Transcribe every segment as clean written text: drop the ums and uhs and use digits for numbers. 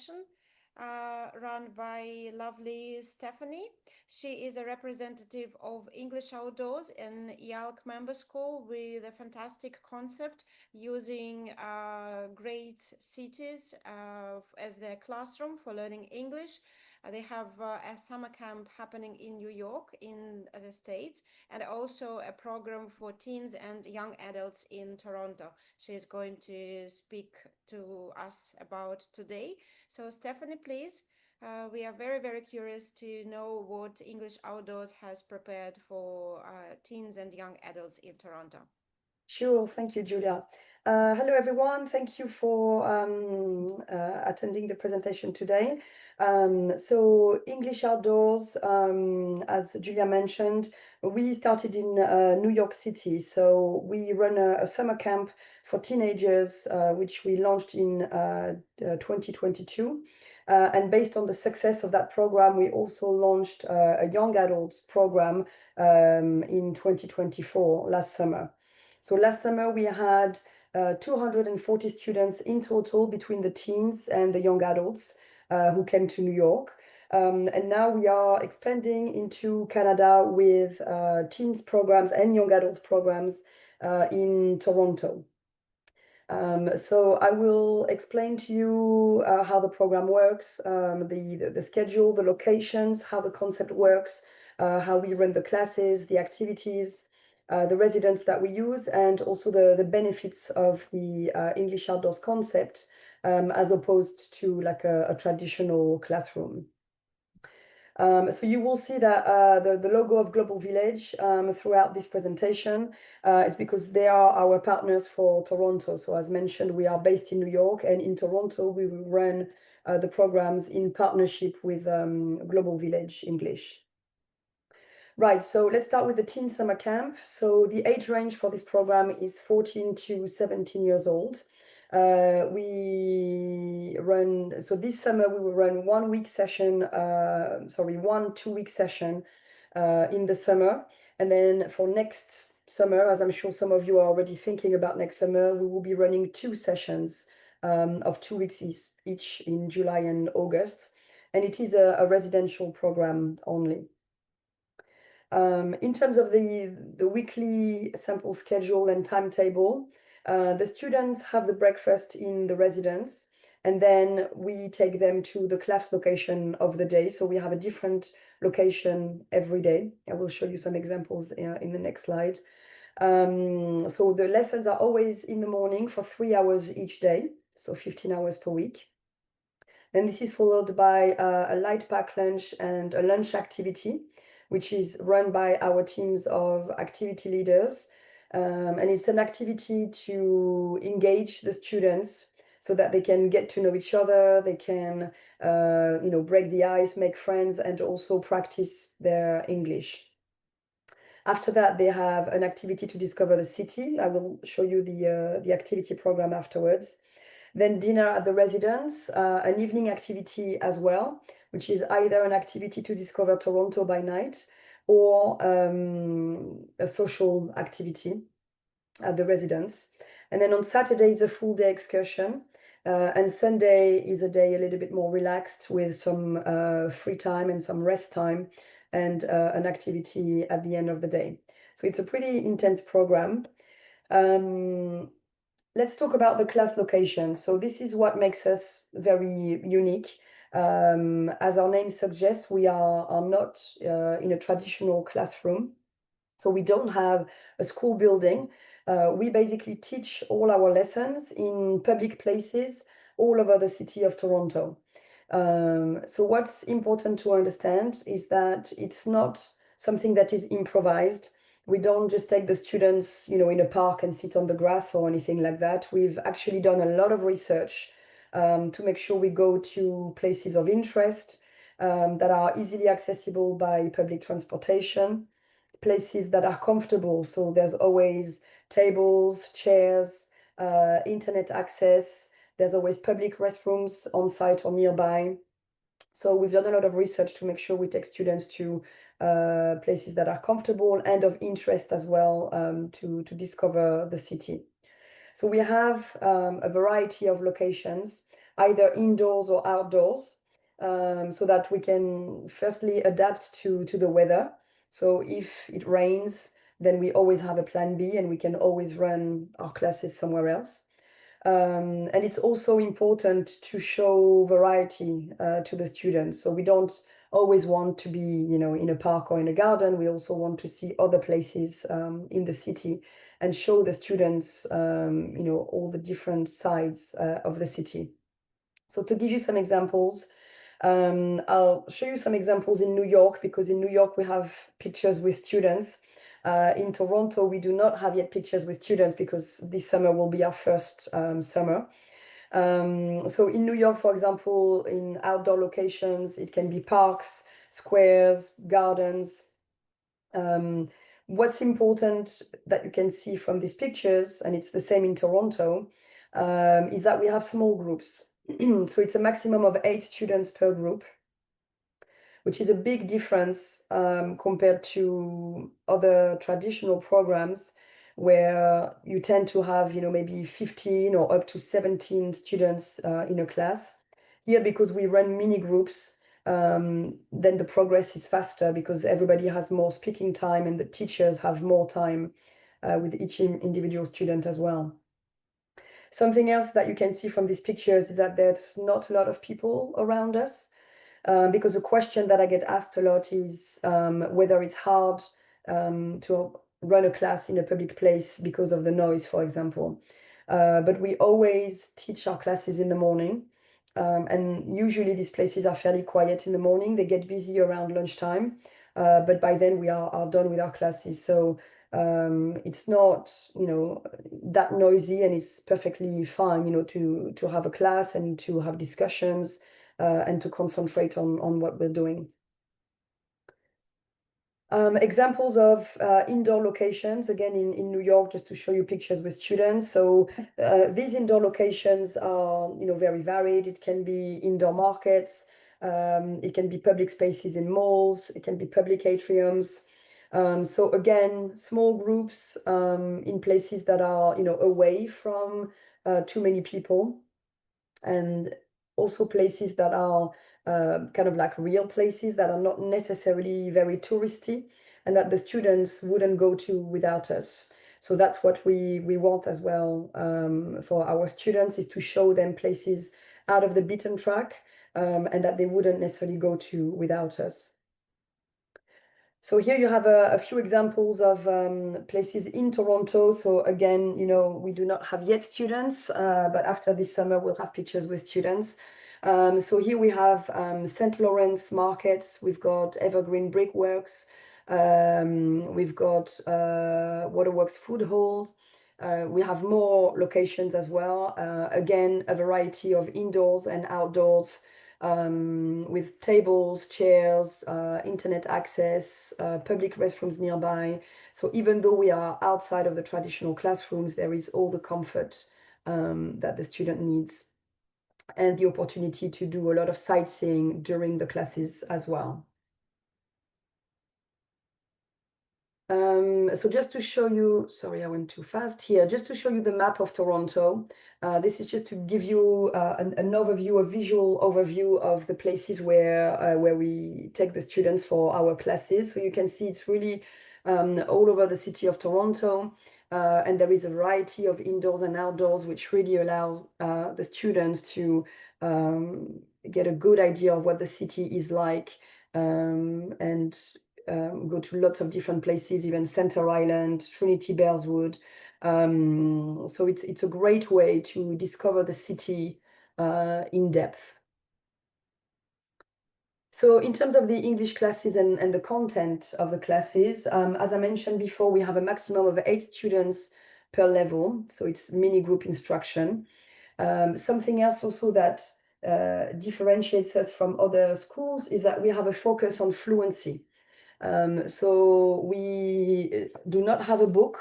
session run by lovely Stephanie. She is a representative of English Outdoors, an IALC member school with a fantastic concept using great cities as their classroom for learning English. They have a summer camp happening in New York in the States, and also a program for teens and young adults in Toronto. She is going to speak to us about today. So, Stephanie, please. We are very, very curious to know what English Outdoors has prepared for teens and young adults in Toronto. Sure, thank you, Julia. Hello, everyone. Thank you for attending the presentation today. So English Outdoors, as Julia mentioned, we started in New York City. So we run a summer camp for teenagers, which we launched in 2022. And based on the success of that program, we also launched a young adults program in 2024, last summer. So last summer we had 240 students in total between the teens and the young adults who came to New York. And now we are expanding into Canada with teens programs and young adults programs in Toronto. So I will explain to you how the program works, the schedule, the locations, how the concept works, how we run the classes, the activities, the residents that we use, and also the benefits of the English Outdoors concept as opposed to like a traditional classroom. So you will see that the logo of Global Village throughout this presentation. It's because they are our partners for Toronto. So as mentioned, we are based in New York, and in Toronto, we will run the programs in partnership with Global Village English. Right, so let's start with the Teen Summer Camp. So the age range for this program is 14 to 17 years old. We run, so this summer we will run 1 week session, one 2 week session in the summer. And then for next summer, as I'm sure some of you are already thinking about next summer, we will be running 2 sessions of 2 weeks each in July and August. And it is a residential program only. In terms of the weekly sample schedule and timetable, the students have the breakfast in the residence, and then we take them to the class location of the day. So we have a different location every day. I will show you some examples in the next slide. So the lessons are always in the morning for 3 hours each day, so 15 hours per week. Then this is followed by a light pack lunch and a lunch activity, which is run by our teams of activity leaders. And it's an activity to engage the students so that they can get to know each other, they can break the ice, make friends, and also practice their English. After that, they have an activity to discover the city. I will show you the activity program afterwards. Then dinner at the residence, an evening activity as well, which is either an activity to discover Toronto by night or a social activity at the residence. And then on Saturday is a full day excursion. And Sunday is a day a little bit more relaxed with some free time and some rest time and an activity at the end of the day. So it's a pretty intense program. Let's talk about the class location. So this is what makes us very unique. As our name suggests, we are not in a traditional classroom. So we don't have a school building. We basically teach all our lessons in public places all over the city of Toronto. So what's important to understand is that it's not something that is improvised. We don't just take the students, in a park and sit on the grass or anything like that. We've actually done a lot of research to make sure we go to places of interest that are easily accessible by public transportation, places that are comfortable. So there's always tables, chairs, internet access. There's always public restrooms on site or nearby. So we've done a lot of research to make sure we take students to places that are comfortable and of interest as well to discover the city. So we have a variety of locations. either indoors or outdoors, so that we can firstly adapt to the weather. So if it rains, then we always have a plan B and we can always run our classes somewhere else. And it's also important to show variety to the students. So we don't always want to be, in a park or in a garden. We also want to see other places in the city and show the students, all the different sides of the city. So to give you some examples, I'll show you some examples in New York, because in New York we have pictures with students. In Toronto, we do not have yet pictures with students because this summer will be our first summer. So in New York, for example, in outdoor locations, it can be parks, squares, gardens. What's important that you can see from these pictures, and it's the same in Toronto, is that we have small groups. So it's a maximum of 8 students per group, which is a big difference compared to other traditional programs where you tend to have, maybe 15 or up to 17 students in a class. Here, because we run mini groups, then the progress is faster because everybody has more speaking time and the teachers have more time with each individual student as well. Something else that you can see from these pictures is that there's not a lot of people around us. Because a question that I get asked a lot is whether it's hard to run a class in a public place because of the noise, for example. But we always teach our classes in the morning. And usually these places are fairly quiet in the morning. They get busy around lunchtime. But by then we are done with our classes. So it's not, that noisy, and it's perfectly fine, to have a class and to have discussions and to concentrate on what we're doing. Examples of indoor locations, again in New York, just to show you pictures with students. So these indoor locations are, very varied. It can be indoor markets, it can be public spaces in malls, it can be public atriums. So again, small groups in places that are, away from too many people, and also places that are kind of like real places that are not necessarily very touristy and that the students wouldn't go to without us. So that's what we want as well for our students, is to show them places out of the beaten track and that they wouldn't necessarily go to without us. So here you have a few examples of places in Toronto. So again, we do not have yet students, but after this summer, we'll have pictures with students. So here we have St. Lawrence Markets. We've got Evergreen Brickworks. We've got Waterworks Food Hall. We have more locations as well. Again, a variety of indoors and outdoors, with tables, chairs, internet access, public restrooms nearby. So even though we are outside of the traditional classrooms, there is all the comfort that the student needs, and the opportunity to do a lot of sightseeing during the classes as well. So just to show you, sorry, I went too fast here, just to show you the map of Toronto. This is just to give you an overview, a visual overview of the places where we take the students for our classes. So you can see it's really all over the city of Toronto. And there is a variety of indoors and outdoors, which really allow the students to get a good idea of what the city is like, and go to lots of different places, even Center Island, Trinity Bearswood. So it's a great way to discover the city in depth. So in terms of the English classes and the content of the classes, as I mentioned before, we have a maximum of 8 students per level. So it's mini group instruction. Something else also that differentiates us from other schools is that we have a focus on fluency. So we do not have a book.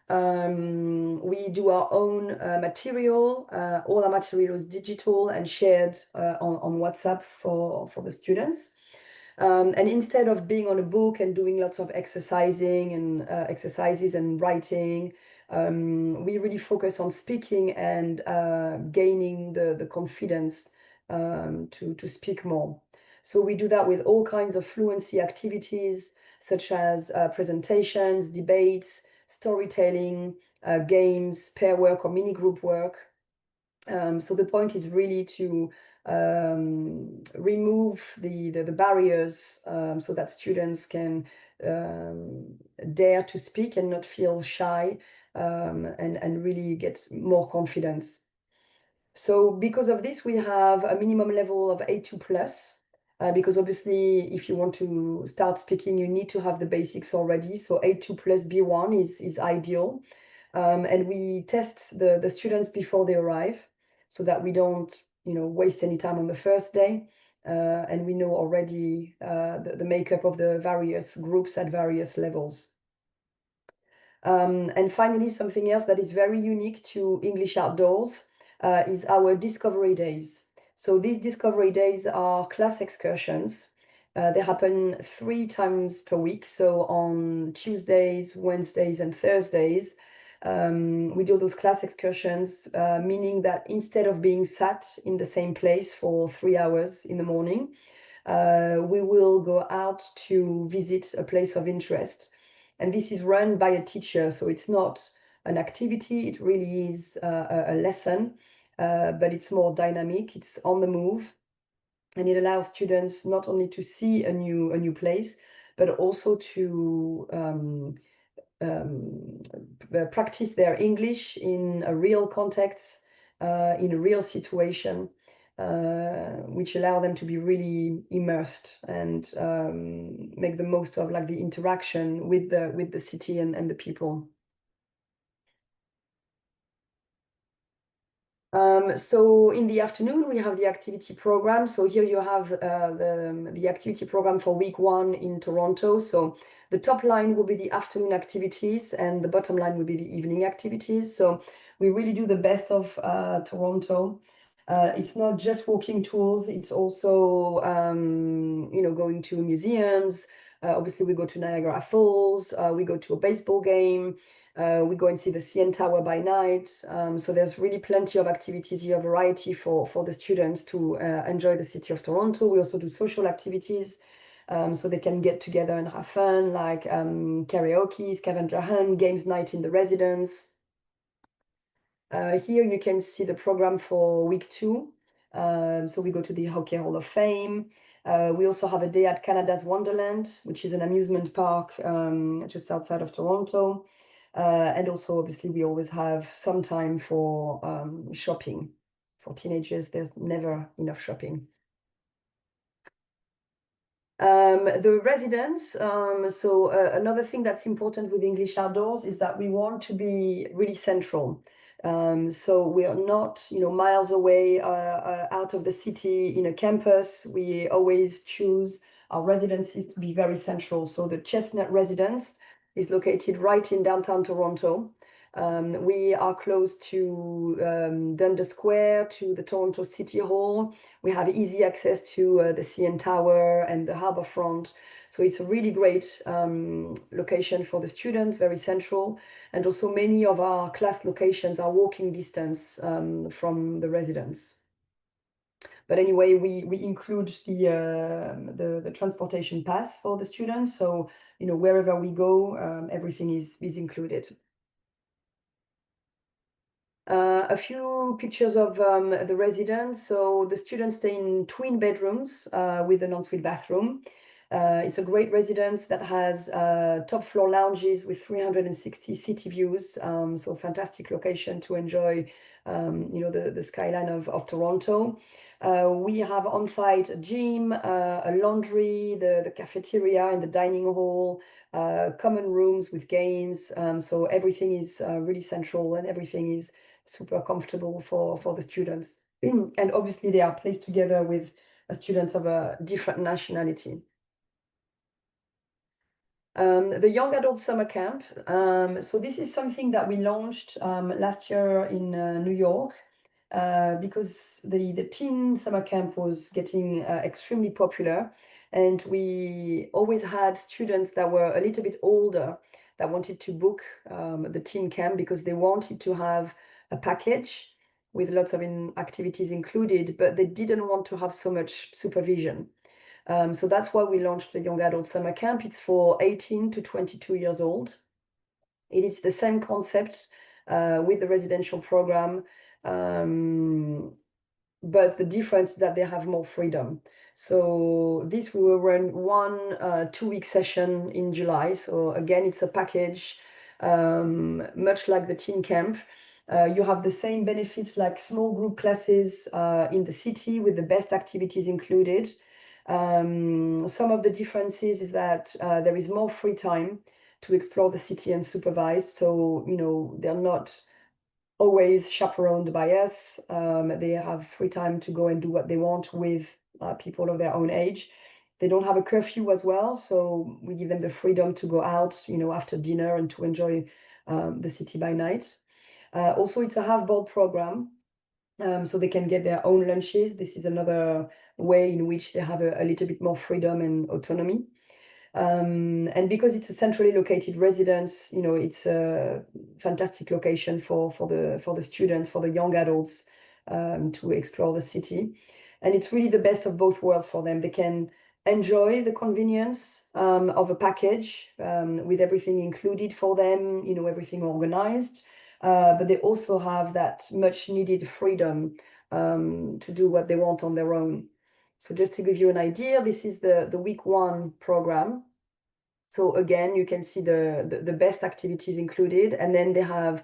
We do our own material. All our material is digital and shared on WhatsApp for the students. And instead of being on a book and doing lots of exercises and writing, we really focus on speaking and gaining the confidence to speak more. So we do that with all kinds of fluency activities, such as presentations, debates, storytelling, games, pair work or mini group work. So the point is really to remove the barriers so that students can dare to speak and not feel shy, and really get more confidence. So because of this, we have a minimum level of A2 plus, because obviously if you want to start speaking, you need to have the basics already. So A2 plus B1 is ideal. And we test the students before they arrive so that we don't, waste any time on the first day. And we know already the makeup of the various groups at various levels. And finally, something else that is very unique to English Outdoors is our discovery days. So these discovery days are class excursions. They happen 3 times per week. So on Tuesdays, Wednesdays, and Thursdays, we do those class excursions, meaning that instead of being sat in the same place for 3 hours in the morning, we will go out to visit a place of interest. And this is run by a teacher, so it's not an activity, it really is a lesson, but it's more dynamic, it's on the move, and it allows students not only to see a new place, but also to practice their English in a real context, in a real situation, which allow them to be really immersed and make the most of like the interaction with the city and the people. So in the afternoon, we have the activity program. So here you have the activity program for week 1 in Toronto. So the top line will be the afternoon activities and the bottom line will be the evening activities. So we really do the best of Toronto. It's not just walking tours, it's also, going to museums. Obviously, we go to Niagara Falls, we go to a baseball game. We go and see the CN Tower by night. So there's really plenty of activities here, variety for the students to enjoy the city of Toronto. We also do social activities, so they can get together and have fun, like karaoke, scavenger hunt, games night in the residence. Here you can see the program for week 2. So we go to the Hockey Hall of Fame. We also have a day at Canada's Wonderland, which is an amusement park just outside of Toronto. And also, obviously, we always have some time for shopping. For teenagers, there's never enough shopping. The residents, so another thing that's important with English Outdoors is that we want to be really central. So we are not, miles away out of the city in a campus. We always choose our residences to be very central. So the Chestnut residence is located right in downtown Toronto. We are close to Dundas Square, to the Toronto City Hall. We have easy access to the CN Tower and the harbour front. So it's a really great location for the students, very central. And also many of our class locations are walking distance from the residence. But anyway, we include the transportation pass for the students. So, wherever we go, everything is included. A few pictures of the residence. So the students stay in twin bedrooms with an ensuite bathroom. It's a great residence that has top floor lounges with 360 city views. So fantastic location to enjoy, the skyline of Toronto. We have on-site a gym, a laundry, the cafeteria and the dining hall, common rooms with games. So everything is really central and everything is super comfortable for the students. And obviously they are placed together with students of a different nationality. The Young Adult Summer Camp. So this is something that we launched last year in New York because the teen summer camp was getting extremely popular. And we always had students that were a little bit older that wanted to book the teen camp because they wanted to have a package with lots of activities included, but they didn't want to have so much supervision. So that's why we launched the Young Adult Summer Camp. It's for 18 to 22 years old. It is the same concept with the residential program, but the difference is that they have more freedom. So this we will run one 2-week session in July. So again, it's a package, much like the teen camp. You have the same benefits like small group classes in the city with the best activities included. Some of the differences is that there is more free time to explore the city unsupervised. So, they're not always chaperoned by us. They have free time to go and do what they want with people of their own age. They don't have a curfew as well, so we give them the freedom to go out, after dinner and to enjoy the city by night. Also, it's a half-board program, so they can get their own lunches. This is another way in which they have a little bit more freedom and autonomy. And because it's a centrally located residence, it's a fantastic location for the students, for the young adults, to explore the city. And it's really the best of both worlds for them. They can enjoy the convenience of a package with everything included for them, everything organized. But they also have that much needed freedom to do what they want on their own. So just to give you an idea, this is the week 1 program. So again, you can see the best activities included, and then they have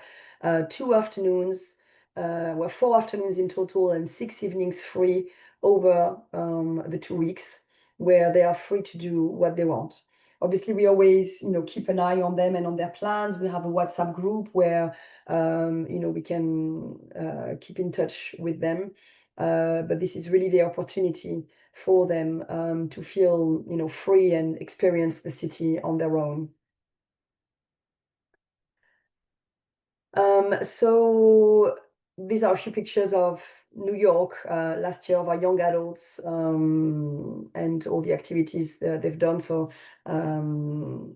2 afternoons, 4 afternoons in total, and 6 evenings free over the 2 weeks, where they are free to do what they want. Obviously, we always, keep an eye on them and on their plans. We have a WhatsApp group where, we can keep in touch with them. But this is really the opportunity for them to feel, free and experience the city on their own. So these are a few pictures of New York last year of our young adults and all the activities they've done. So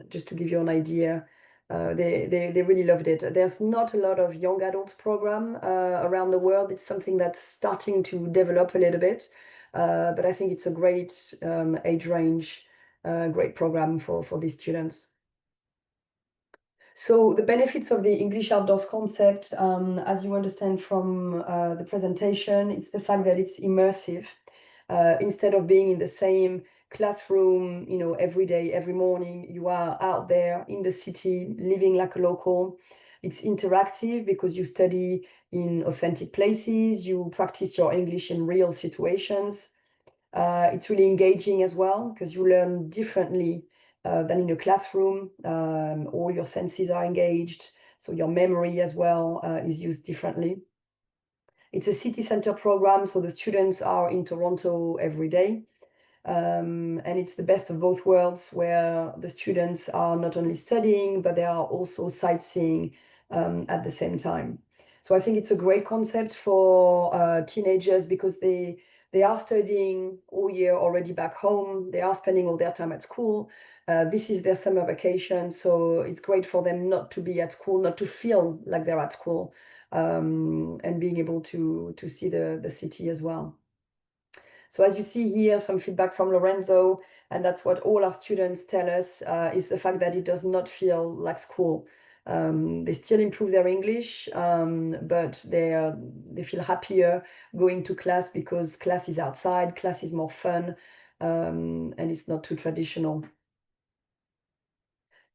just to give you an idea, they really loved it. There's not a lot of young adults program around the world. It's something that's starting to develop a little bit, but I think it's a great age range, great program for these students. So the benefits of the English outdoors concept, as you understand from the presentation, it's the fact that it's immersive. Instead of being in the same classroom, every day, every morning, you are out there in the city, living like a local. It's interactive because you study in authentic places, you practice your English in real situations. It's really engaging as well because you learn differently than in a classroom. All your senses are engaged, so your memory as well is used differently. It's a city center program, so the students are in Toronto every day. And it's the best of both worlds where the students are not only studying, but they are also sightseeing at the same time. So I think it's a great concept for teenagers because they are studying all year already back home. They are spending all their time at school. This is their summer vacation, so it's great for them not to be at school, not to feel like they're at school, and being able to see the city as well. So as you see here, some feedback from Lorenzo, and that's what all our students tell us, is the fact that it does not feel like school. They still improve their English, but they feel happier going to class because class is outside, class is more fun, and it's not too traditional.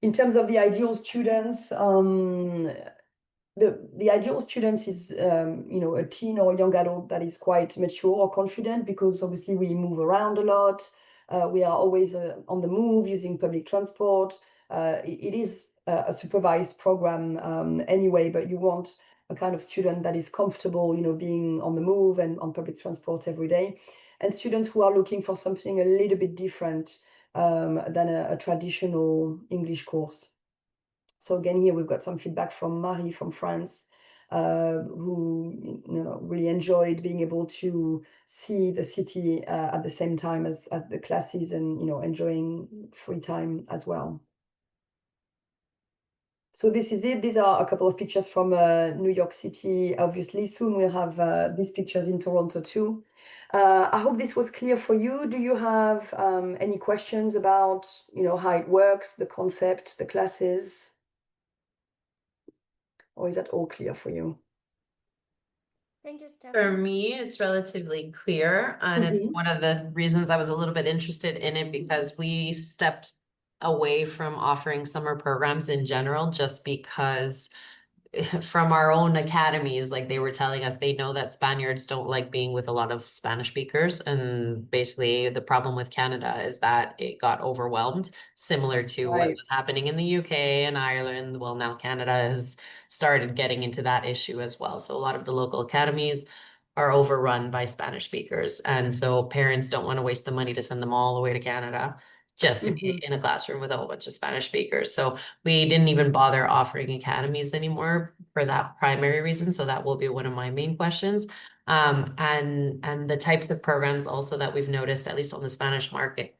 In terms of the ideal students, the ideal students is a teen or a young adult that is quite mature or confident because obviously we move around a lot. We are always on the move using public transport. It is a supervised program anyway, but you want a kind of student that is comfortable, being on the move and on public transport every day. And students who are looking for something a little bit different than a traditional English course. So again, here we've got some feedback from Marie from France, who really enjoyed being able to see the city at the same time as at the classes and enjoying free time as well. So this is it. These are a couple of pictures from New York City. Obviously, soon we'll have these pictures in Toronto too. I hope this was clear for you. Do you have any questions about, how it works, the concept, the classes, or is that all clear for you? Thank you, For Stephanie. me, it's relatively clear, and it's Mhm. one of the reasons I was a little bit interested in it because we stepped away from offering summer programs in general just because from our own academies, like they were telling us they know that Spaniards don't like being with a lot of Spanish speakers. And basically, the problem with Canada is that it got overwhelmed, similar to what Right. was happening in the UK and Ireland. Well, now Canada has started getting into that issue as well. So a lot of the local academies are overrun by Spanish speakers. And so parents don't want to waste the money to send them all the way to Canada just to be Mhm. in a classroom with a whole bunch of Spanish speakers. So we didn't even bother offering academies anymore for that primary reason. So that will be one of my main questions. And the types of programs also that we've noticed, at least on the Spanish market,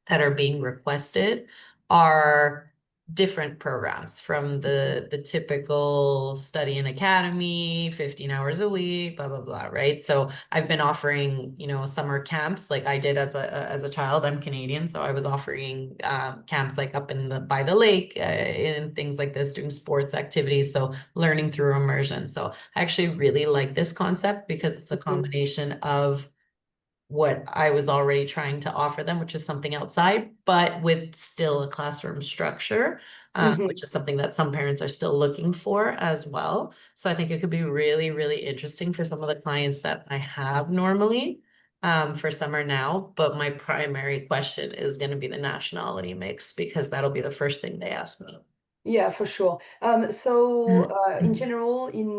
that are being requested are different programs from the typical study in academy, 15 hours a week, blah blah blah, right? So I've been offering, summer camps like I did as a child. I'm Canadian, so I was offering camps like up in the by the lake, in things like this, doing sports activities, so learning through immersion. So I actually really like this concept because it's a Mhm. combination of what I was already trying to offer them, which is something outside, but with still a classroom structure, which Mhm. is something that some parents are still looking for as well. So I think it could be really, really interesting for some of the clients that I have normally for summer now. But my primary question is going to be the nationality mix because that'll be the first thing they ask me. Yeah, for sure. So, in general, in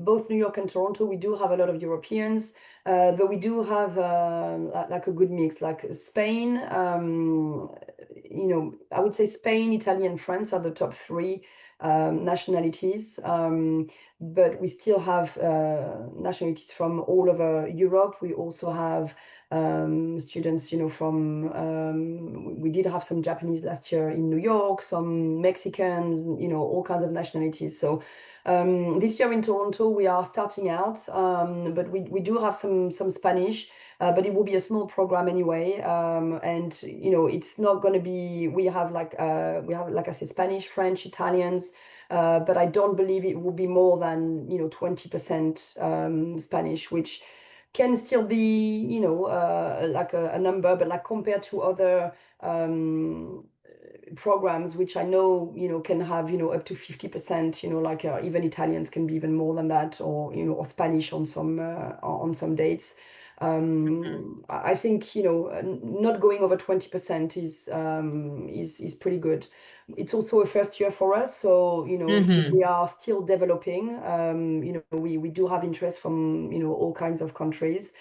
both New York and Toronto, we do have a lot of Europeans, but we do have like a good mix. Like Spain, I would say Spain, Italy, and France are the top three nationalities. But we still have nationalities from all over Europe. We also have students, from we did have some Japanese last year in New York, some Mexicans, all kinds of nationalities. So this year in Toronto, we are starting out, but we do have some Spanish. But it will be a small program anyway, and it's not going to be. We have like I said, Spanish, French, Italians, but I don't believe it will be more than 20% Spanish, which can still be, like a number, but like compared to other programs, which I know, can have, up to 50%, like even Italians can be even more than that, or, or Spanish on some dates. I think, not going over 20% is pretty good. It's also a first year for us, so Mm-hmm. we are still developing. We do have interest from all kinds of countries.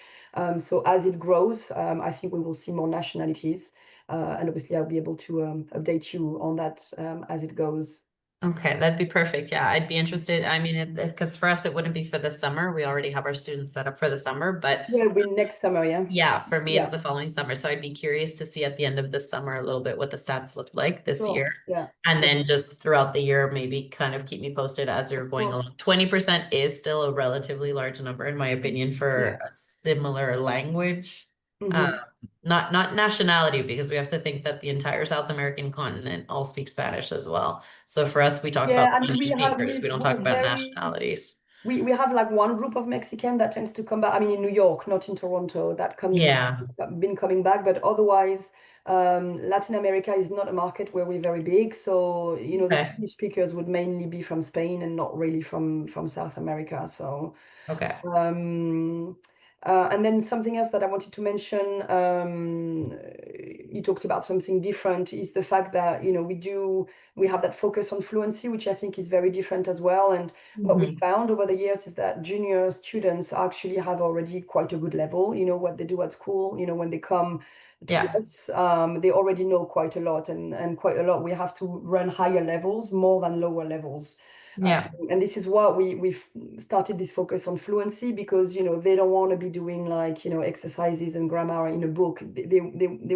So as it grows, I think we will see more nationalities, and obviously I'll be able to update you on that as it goes. Okay, that'd be perfect. Yeah, I'd be interested. I mean, because for us, it wouldn't be for the summer. We already have our students set up for the summer, but Yeah, it'll be next summer. Yeah, yeah, for me, it's yeah, the following summer. So I'd be curious to see at the end of the summer a little bit what the stats look like this sure. year. Yeah, And yeah, then just throughout the year, maybe kind of keep me posted as you're of going course. along. 20% is still a relatively large number, in my opinion, Yeah. for a similar language. Uh, Hmm. not nationality, because we have to think that the entire South American continent all speak Spanish as well. So for us, we talk Yeah, about I mean, Spanish speakers. We don't talk we're about very nationalities. we have like one group of Mexican that tends to come back. I mean, in New York, not in Toronto, that comes Yeah. been coming back, but otherwise, Latin America is not a market where we're very big. So, the Okay. Spanish speakers would mainly be from Spain and not really from South America. So, Okay. um, and then something else that I wanted to mention, you talked about something different, is the fact that, we have that focus on fluency, which I think is very different as well. And what we Mhm. found over the years is that junior students actually have already quite a good level. What they do at school, when they come to Yeah. us, they already know quite a lot, and quite a lot. We have to run higher levels more than lower levels. Yeah. And this is why we've started this focus on fluency, because they don't want to be doing like exercises and grammar in a book. They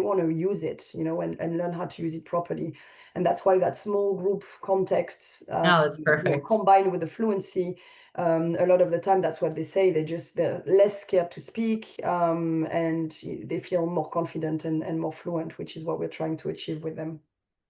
want to use it, and learn how to use it properly. And that's why that small group contexts, No, that's perfect. combined with the fluency, a lot of the time that's what they say. They're less scared to speak, and they feel more confident and more fluent, which is what we're trying to achieve with them.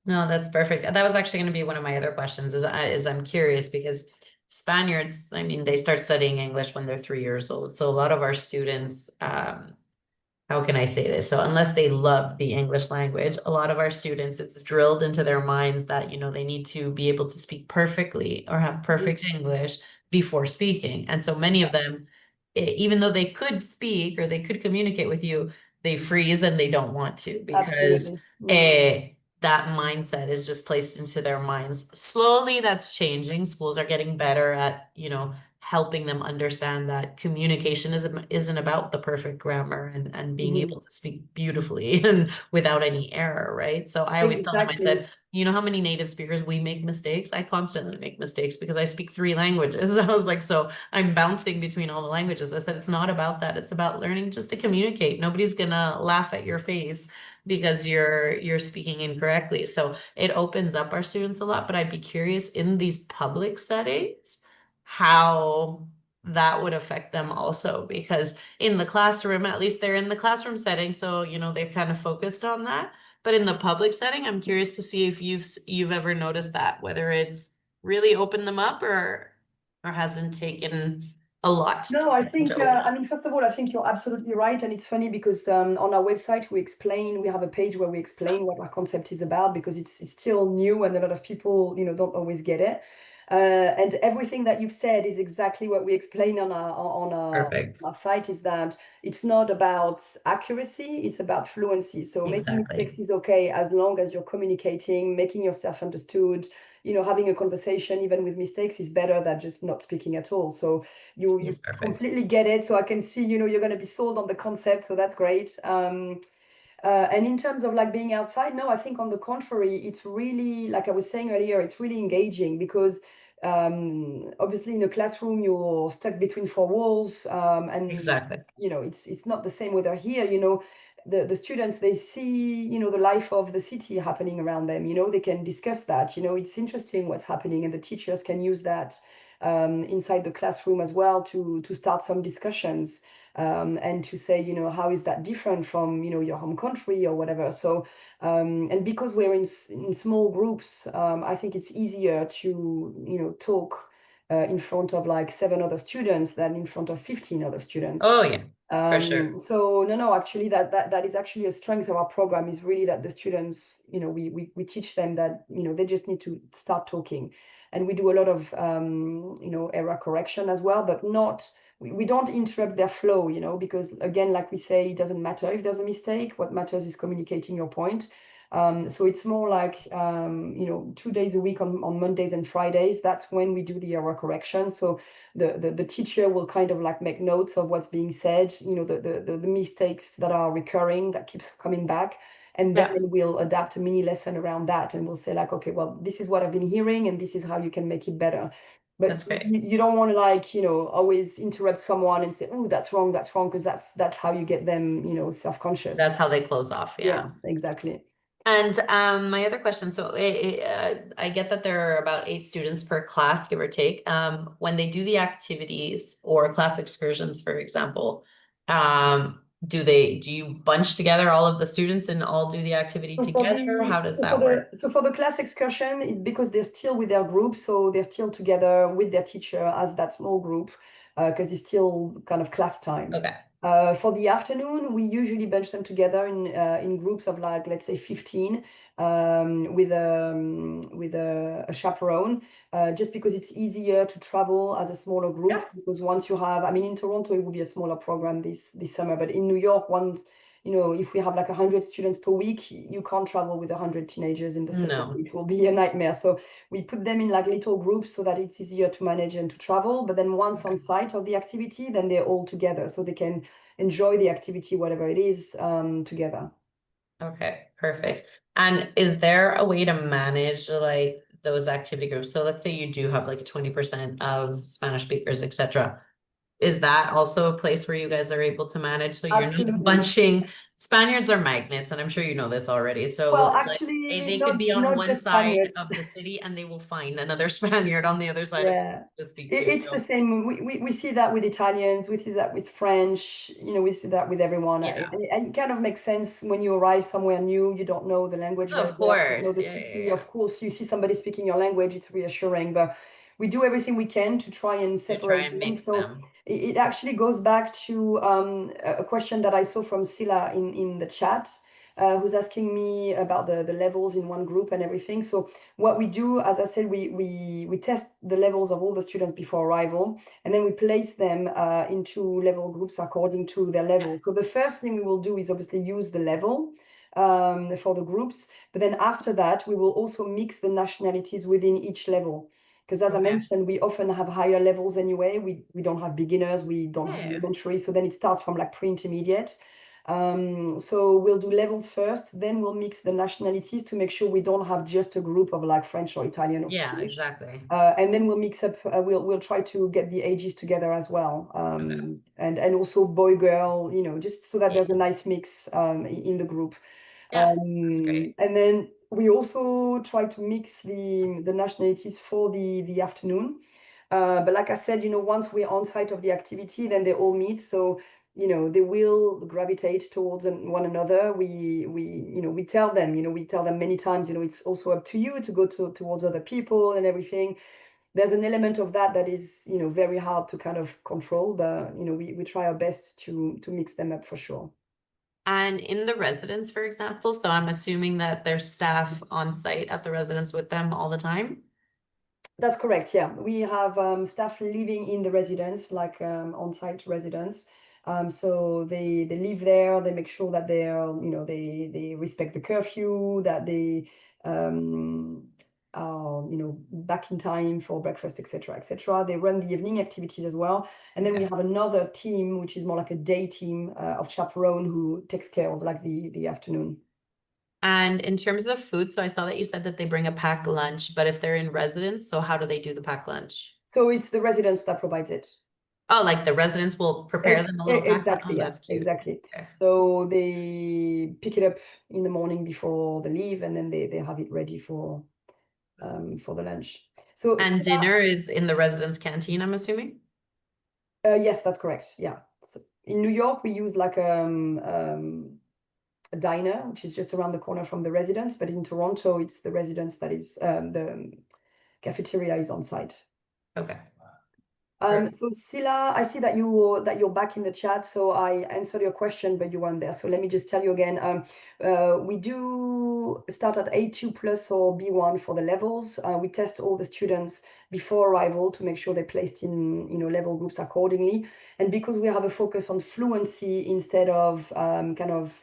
No, that's perfect. That was actually going to be one of my other questions is I'm curious because Spaniards, I mean, they start studying English when they're 3 years old. So a lot of our students, how can I say this? So unless they love the English language, a lot of our students, it's drilled into their minds that, they need to be able to speak perfectly or have perfect English before speaking. And so many of them, even though they could speak or they could communicate with you, they freeze and they don't want to because Absolutely. that mindset is just placed into their minds. Slowly, that's changing. Schools are getting better at, helping them understand that communication isn't about the perfect grammar and being able to speak beautifully and without any error, right? So I always tell them, I Exactly. said, you know how many native speakers we make mistakes? I constantly make mistakes because I speak 3 languages. I was like, so I'm bouncing between all the languages. I said, it's not about that. It's about learning just to communicate. Nobody's gonna laugh at your face because you're speaking incorrectly. So it opens up our students a lot, but I'd be curious in these public settings how that would affect them also, because in the classroom, at least they're in the classroom setting, so they're kind of focused on that. But in the public setting, I'm curious to see if you've ever noticed that, whether it's really opened them up or hasn't taken a lot No, I to think, open I up. mean, first of all, I think you're absolutely right. And it's funny because on our website, we have a page where we explain what our concept is about, because it's still new and a lot of people, don't always get it. And everything that you've said is exactly what we explain on Perfect. our site, is that it's not about accuracy, it's about fluency. So making Exactly. mistakes is okay as long as you're communicating, making yourself understood. Having a conversation even with mistakes is better than just not speaking at all. So you He's perfect. completely get it. So I can see, you're going to be sold on the concept. So that's great. And in terms of like being outside, no, I think on the contrary, it's really, like I was saying earlier, it's really engaging, because obviously in a classroom you're stuck between four walls, and Exactly. it's not the same whether here, the students, they see, the life of the city happening around them, they can discuss that, it's interesting what's happening, and the teachers can use that inside the classroom as well to start some discussions, and to say, how is that different from, your home country or whatever. So, and because we're in small groups, I think it's easier to, talk in front of like 7 other students than in front of 15 other students. Oh yeah, for sure. So no, actually that is actually a strength of our program, is really that the students, we teach them that, they just need to start talking. And we do a lot of, error correction as well, but we don't interrupt their flow, because again, like we say, it doesn't matter if there's a mistake. What matters is communicating your point. So it's more like, 2 days a week on Mondays and Fridays, that's when we do the error correction. So the teacher will kind of like make notes of what's being said, the mistakes that are recurring, that keeps coming back. And then we'll adapt a mini lesson around that, and we'll say like, okay, well, this is what I've been hearing, and this is how you can make it better. But That's great. you don't want to like, always interrupt someone and say, oh, that's wrong, because that's how you get them, self-conscious. That's how they close off. Yeah. Exactly. And my other question, so I get that there are about 8 students per class, give or take. When they do the activities or class excursions, for example, do you bunch together all of the students and all do the activity together? How does that work? So for the class excursion, it's because they're still with their group, so they're still together with their teacher as that small group, because it's still kind of class time. Okay. For the afternoon, we usually bunch them together in groups of like, let's say 15, with a chaperone, just because it's easier to travel as a smaller group. Yeah. Because once you have, I mean, in Toronto it will be a smaller program this summer, but in New York, once, if we have like 100 students per week, you can't travel with 100 teenagers in the summer. No. It will be a nightmare. So we put them in like little groups so that it's easier to manage and to travel. But then once on site of the activity, then they're all together, so they can enjoy the activity, whatever it is, together. Okay, perfect. And is there a way to manage like those activity groups, so let's say you do have like 20% of Spanish speakers, etc. Is that also a place where you guys are able to manage? So you're not Absolutely. bunching, Spaniards are magnets, and I'm sure you know this already. So Well, like actually, they could be on not one just side Spaniards. of the city and they will find another Spaniard on the other side of the Yeah, city to speak to. it's the So same. We see that with Italians, we see that with French, we see that with everyone. yeah, And it kind of makes sense when you arrive somewhere new, you don't know the language very of well, you don't know course. the Yeah, yeah, city. yeah. Of course, you see somebody speaking your language, it's reassuring, but we do everything we can to try and To try separate and them. mix So them. it actually goes back to a question that I saw from Sila in the chat, who's asking me about the levels in one group and everything. So what we do, as I said, we test the levels of all the students before arrival, and then we place them into level groups according to their level. So the first thing we will do is obviously use the level for the groups, but then after that, we will also mix the nationalities within each level. Because as I Okay. mentioned, we often have higher levels anyway. We don't have beginners, we don't have Yeah. elementary, so then it starts from like pre-intermediate. So we'll do levels first, then we'll mix the nationalities to make sure we don't have just a group of like French or Italian or Yeah, Spanish. exactly. And then we'll mix up, we'll try to get the ages together as well. And also boy, girl, just so that there's a nice mix in the group. Yeah, that's great. And then we also try to mix the nationalities for the afternoon. But like I said, once we're on site of the activity, then they all meet. So they will gravitate towards one another. We tell them, many times, it's also up to you to go towards other people and everything. There's an element of that is, very hard to kind of control, but we try our best to mix them up for sure. And in the residence, for example, so I'm assuming that there's staff on site at the residence with them all the time? That's correct. Yeah, we have staff living in the residence, like on-site residents. So they live there. They make sure that they respect the curfew, that they are back in time for breakfast, etc., etc. They run the evening activities as well, and then we have another team which is more like a day team of chaperone who takes care of like the afternoon. And in terms of food, so I saw that you said that they bring a packed lunch, but if they're in residence, so how do they do the packed lunch? So it's the residents that provides it. Oh, like the residents will prepare them a little packed lunch? Exactly, Oh, yeah, that's cute. exactly. Okay. So they pick it up in the morning before they leave, and then they have it ready for the lunch. So And dinner is in the residence canteen, I'm assuming? yes, that's correct. Yeah. So in New York, we use like a diner, which is just around the corner from the residence, but in Toronto, it's the residence that is the cafeteria is on site. Okay. So Sila, I see that you're back in the chat, so I answered your question, but you weren't there. So let me just tell you again. We do start at A2 plus or B1 for the levels. We test all the students before arrival to make sure they're placed in level groups accordingly. And because we have a focus on fluency instead of kind of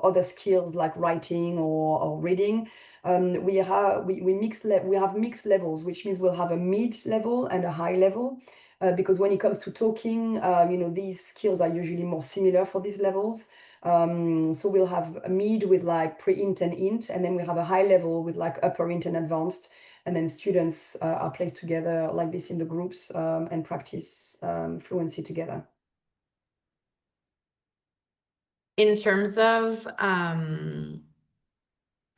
other skills like writing or reading, we have mixed levels, which means we'll have a mid level and a high level. Because when it comes to talking, these skills are usually more similar for these levels. So we'll have a mid with like pre-int and int, and then we have a high level with like upper int and advanced. And then students are placed together like this in the groups and practice fluency together. In terms of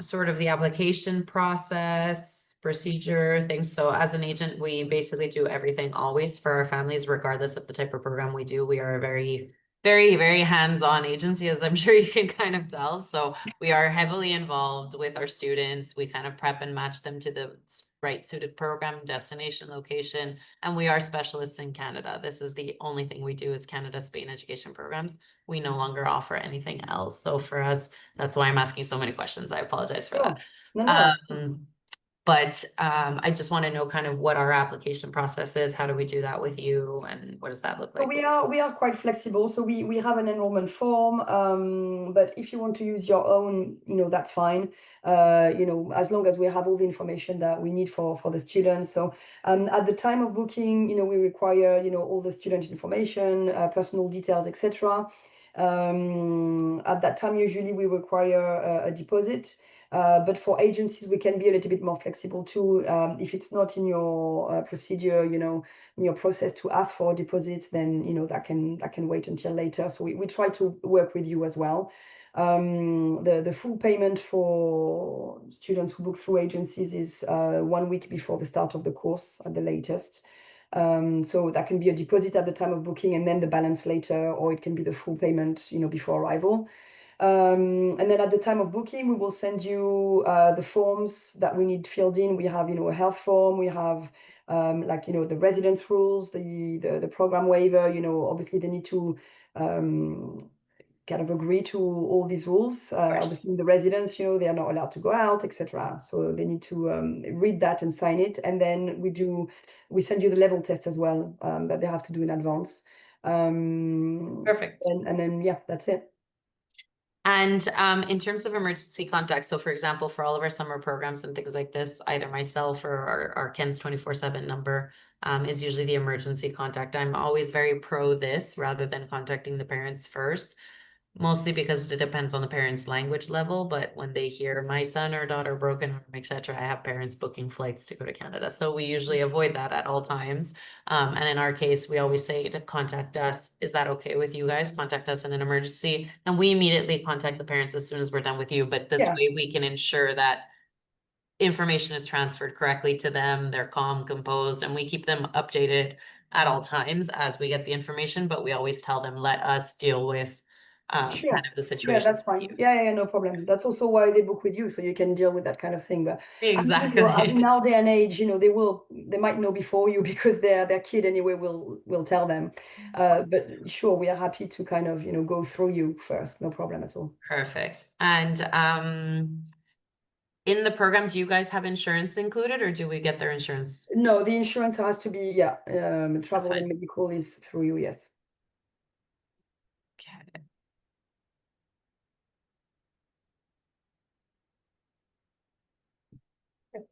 sort of the application process, procedure, things. So as an agent, we basically do everything always for our families, regardless of the type of program we do. We are a very, very, very hands-on agency, as I'm sure you can kind of tell. So we are heavily involved with our students. We kind of prep and match them to the right suited program, destination, location, and we are specialists in Canada. This is the only thing we do is Canada Spain education programs. We no longer offer anything else. So for us, that's why I'm asking so many questions. I apologize for that. No. But I just want to know kind of what our application process is. How do we do that with you, and what does that look So like? we are quite flexible. So we have an enrollment form, but if you want to use your own, that's fine. As long as we have all the information that we need for the students. So at the time of booking, we require all the student information, personal details, etc. At that time, usually we require a deposit. But for agencies, we can be a little bit more flexible too. If it's not in your procedure, in your process to ask for a deposit, then that can wait until later. So we try to work with you as well. The full payment for students who book through agencies is 1 week before the start of the course at the latest. So that can be a deposit at the time of booking and then the balance later, or it can be the full payment, before arrival. And then at the time of booking, we will send you the forms that we need filled in. We have, a health form. We have the residence rules, the program waiver. Obviously they need to kind of agree to all these rules. Obviously, the residents, they are not allowed to go out, etc. So they need to read that and sign it. And then we send you the level test as well that they have to do in advance. Perfect. And then, yeah, that's it. And in terms of emergency contact, so for example, for all of our summer programs and things like this, either myself or our Ken's 24/7 number is usually the emergency contact. I'm always very pro this rather than contacting the parents first, mostly because it depends on the parents' language level. But when they hear my son or daughter broken arm, etc., I have parents booking flights to go to Canada. So we usually avoid that at all times. And in our case, we always say to contact us. Is that okay with you guys? Contact us in an emergency. And we immediately contact the parents as soon as we're done with you. But this way we can ensure that information is transferred correctly to them. They're calm, composed, and we keep them updated at all times as we get the information. But we always tell them, let us deal with Sure. kind of the Yeah, situation. that's fine. Yeah, no problem. That's also why they book with you, so you can deal with that kind of thing. But Exactly. I mean, now day and age, they might know before you because their kid anyway will tell them. But sure, we are happy to kind of go through you first. No problem at all. Perfect. And in the program, do you guys have insurance included, or do we get their insurance? No, the insurance has to be travel and medical is through you. Yes. Okay.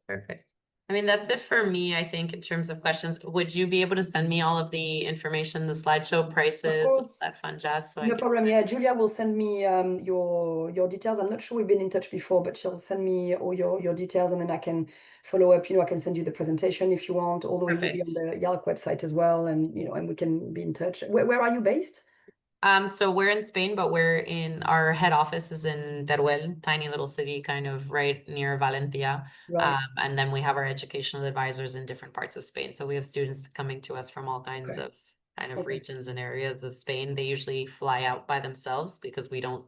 Perfect. I mean, that's it for me, I think, in terms of questions. Would you be able to send me all of the information, the slideshow prices, all course. that fun jazz? So No problem. Yeah, Julia will send me your details. I'm not sure we've been in touch before, but she'll send me all your details, and then I can follow up. I can send you the presentation if you want, although it will be on the IALC website as well, and and we can be in touch. Where are you based? So we're in Spain, but our head office is in Teruel, tiny little city, kind of right near Valencia. Right. And then we have our educational advisors in different parts of Spain. So we have students coming to us from all kinds of kind of regions and areas of Spain. They usually fly out by themselves because we don't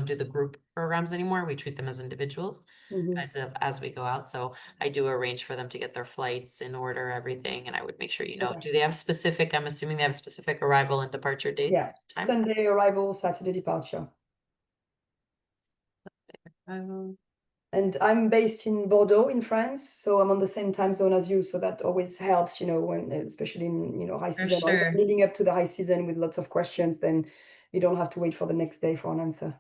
do the group programs anymore. We treat them as individuals as we go out. So I do arrange for them to get their flights in order, everything, and I would make sure do they have specific, I'm assuming they have specific arrival and departure dates? Yeah. Time? Sunday arrival, Saturday departure. And I'm based in Bordeaux in France, so I'm on the same time zone as you, so that always helps, when especially in high season or leading up to the high season with lots of questions, then you don't have to wait for the next day for an answer.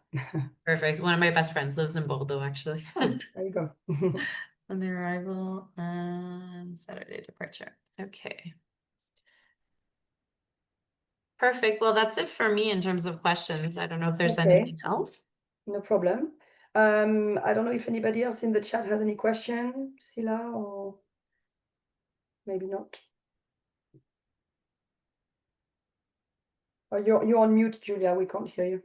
Perfect. One of my best friends lives in Bordeaux, actually. Oh, there you go. Sunday arrival and Saturday departure. Okay. Perfect. Well, that's it for me in terms of questions. I don't know if there's anything else. No problem. I don't know if anybody else in the chat has any question, Sila, or maybe not. Oh, you're on mute, Julia. We can't hear you.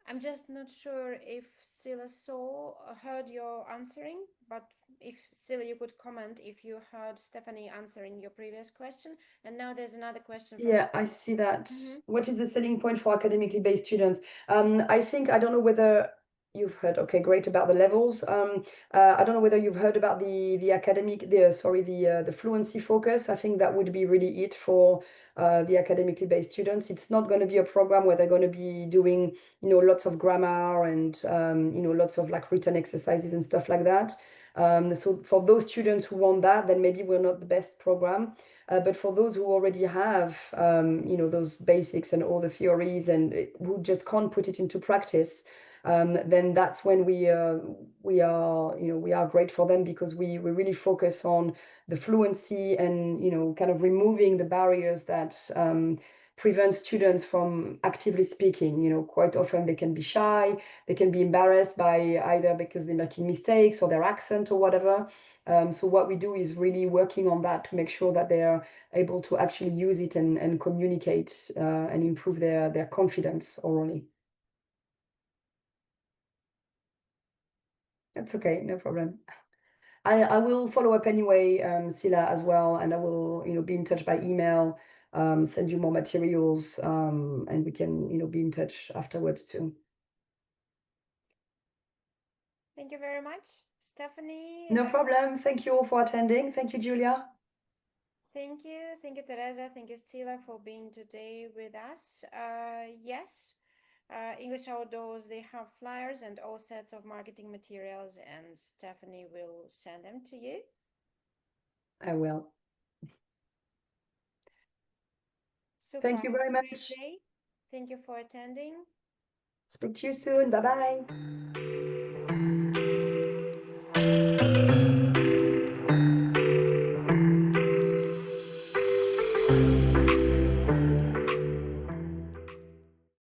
I'm just not sure if Sila heard your answering, but if Sila, you could comment if you heard Stephanie answering your previous question. And now there's another question. Yeah, I see that. What is the selling point for academically based students? I don't know whether you've heard, okay, great, about the levels. I don't know whether you've heard about the fluency focus. I think that would be really it for the academically based students. It's not going to be a program where they're going to be doing, lots of grammar and, lots of like written exercises and stuff like that. So for those students who want that, then maybe we're not the best program. But for those who already have, those basics and all the theories and who just can't put it into practice, then that's when we are great for them, because we really focus on the fluency and, kind of removing the barriers that prevent students from actively speaking. You know, quite often they can be shy, they can be embarrassed by either because they're making mistakes or their accent or whatever. So what we do is really working on that to make sure that they're able to actually use it and communicate and improve their confidence orally. That's okay, no problem. I will follow up anyway, Sila, as well, and I will, you know, be in touch by email, send you more materials, and we can, you know, be in touch afterwards too. Thank you very much, Stephanie. No problem. Thank you all for attending. Thank you, Julia. Thank you. Thank you, Teresa. Thank you, Stila, for being today with us. Yes, English Outdoors, they have flyers and all sets of marketing materials, and Stephanie will send them to you. I will. Super. Thank you very Have a great much. day. Thank you for attending. Speak to you soon. Bye-bye.